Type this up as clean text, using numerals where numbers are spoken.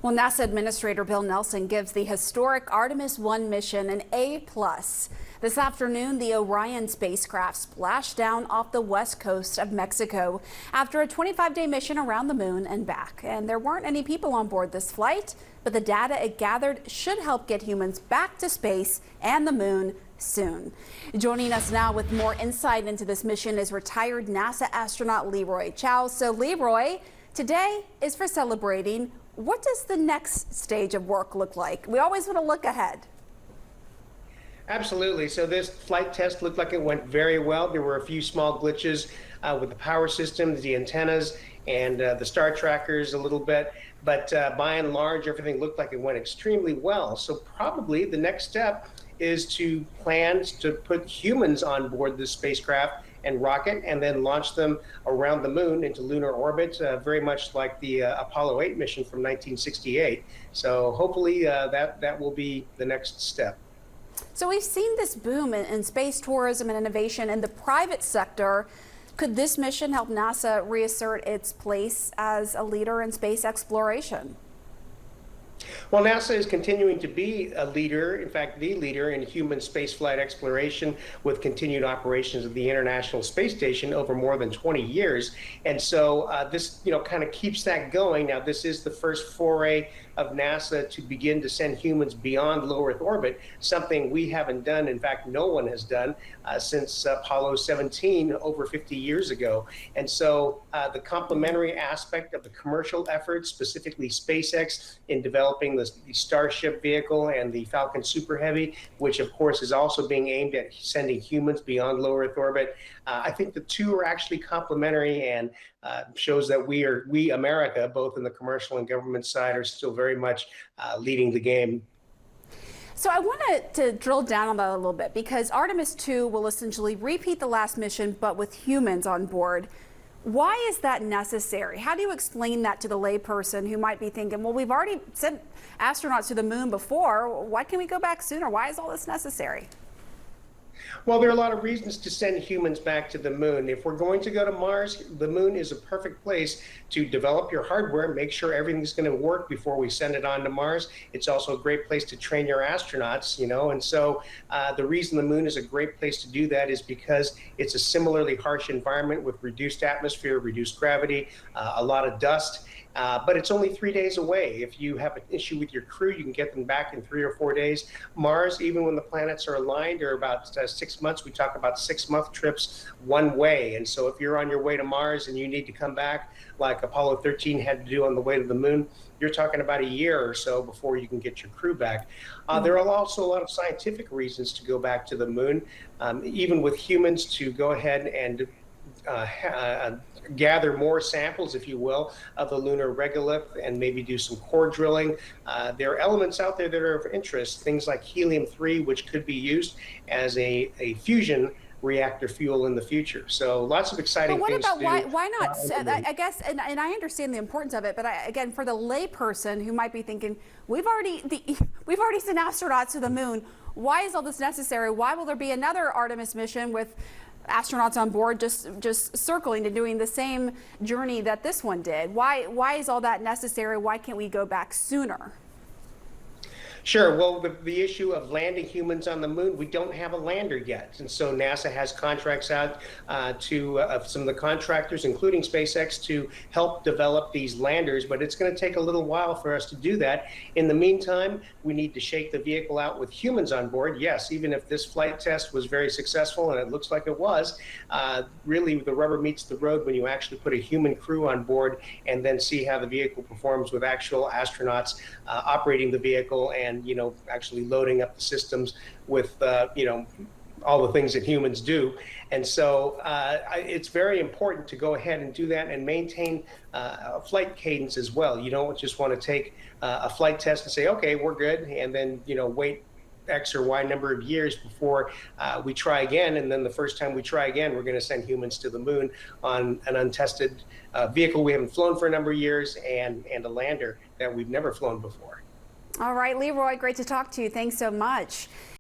Well, NASA Administrator Bill Nelson gives the historic Artemis 1 mission an A+. This afternoon, the Orion spacecraft splashed down off the west coast of Mexico after a 25-day mission around the moon and back. And there weren't any people on board this flight, but the data it gathered should help get humans back to space and the moon soon. Joining us now with more insight into this mission is retired NASA astronaut Leroy Chiao. So Leroy, today is for celebrating. What does the next stage of work look like? We always want to look ahead. Absolutely. So this flight test looked like it went very well. There were a few small glitches with the power systems, the antennas, and the star trackers a little bit. But by and large, everything looked like it went extremely well. So probably the next step is to plan to put humans on board this spacecraft and rocket and then launch them around the moon into lunar orbit, very much like the Apollo 8 mission from 1968. So hopefully that will be the next step. So we've seen this boom in space tourism and innovation in the private sector. Could this mission help NASA reassert its place as a leader in space exploration? Well, NASA is continuing to be a leader, in fact, the leader in human spaceflight exploration with continued operations of the International Space Station over more than 20 years. And so this, kind of keeps that going. Now, this is the first foray of NASA to begin to send humans beyond low Earth orbit, something we haven't done. In fact, no one has done since Apollo 17 over 50 years ago. And so the complementary aspect of the commercial efforts, specifically SpaceX in developing the Starship vehicle and the Falcon Super Heavy, which of course is also being aimed at sending humans beyond low Earth orbit. I think the two are actually complementary and shows that we America, both in the commercial and government side, are still very much leading the game. So I wanted to drill down on that a little bit because Artemis 2 will essentially repeat the last mission, but with humans on board. Why is that necessary? How do you explain that to the layperson who might be thinking, well, we've already sent astronauts to the moon before. Why can't we go back sooner? Why is all this necessary? Well, there are a lot of reasons to send humans back to the moon. If we're going to go to Mars, the moon is a perfect place to develop your hardware, make sure everything's going to work before we send it on to Mars. It's also a great place to train your astronauts, and so the reason the moon is a great place to do that is because it's a similarly harsh environment with reduced atmosphere, reduced gravity, a lot of dust. But it's only 3 days away. If you have an issue with your crew, you can get them back in 3 or 4 days. Mars, even when the planets are aligned, are about 6 months. We talk about 6-month trips one way. And so if you're on your way to Mars and you need to come back, like Apollo 13 had to do on the way to the moon, you're talking about a year or so before you can get your crew back. There are also a lot of scientific reasons to go back to the moon, even with humans, to go ahead and gather more samples, if you will, of the lunar regolith and maybe do some core drilling. There are elements out there that are of interest, things like helium-3, which could be used as a fusion reactor fuel in the future. So lots of exciting things to do. But what about why not? I guess, and I understand the importance of it, but again, for the layperson who might be thinking, we've already sent astronauts to the moon. Why is all this necessary? Why will there be another Artemis mission with astronauts on board just circling and doing the same journey that this one did? Why is all that necessary? Why can't we go back sooner? Sure. Well, the issue of landing humans on the moon, we don't have a lander yet. And so NASA has contracts out to some of the contractors, including SpaceX, to help develop these landers. But it's going to take a little while for us to do that. In the meantime, we need to shake the vehicle out with humans on board. Yes, even if this flight test was very successful, and it looks like it was, really the rubber meets the road when you actually put a human crew on board and then see how the vehicle performs with actual astronauts operating the vehicle and actually loading up the systems with all the things that humans do. And so it's very important to go ahead and do that and maintain a flight cadence as well. You don't just want to take a flight test and say, okay, we're good, and then wait X or Y number of years before we try again. And then the first time we try again, we're going to send humans to the moon on an untested vehicle we haven't flown for a number of years and a lander that we've never flown before. All right, Leroy, great to talk to you. Thanks so much.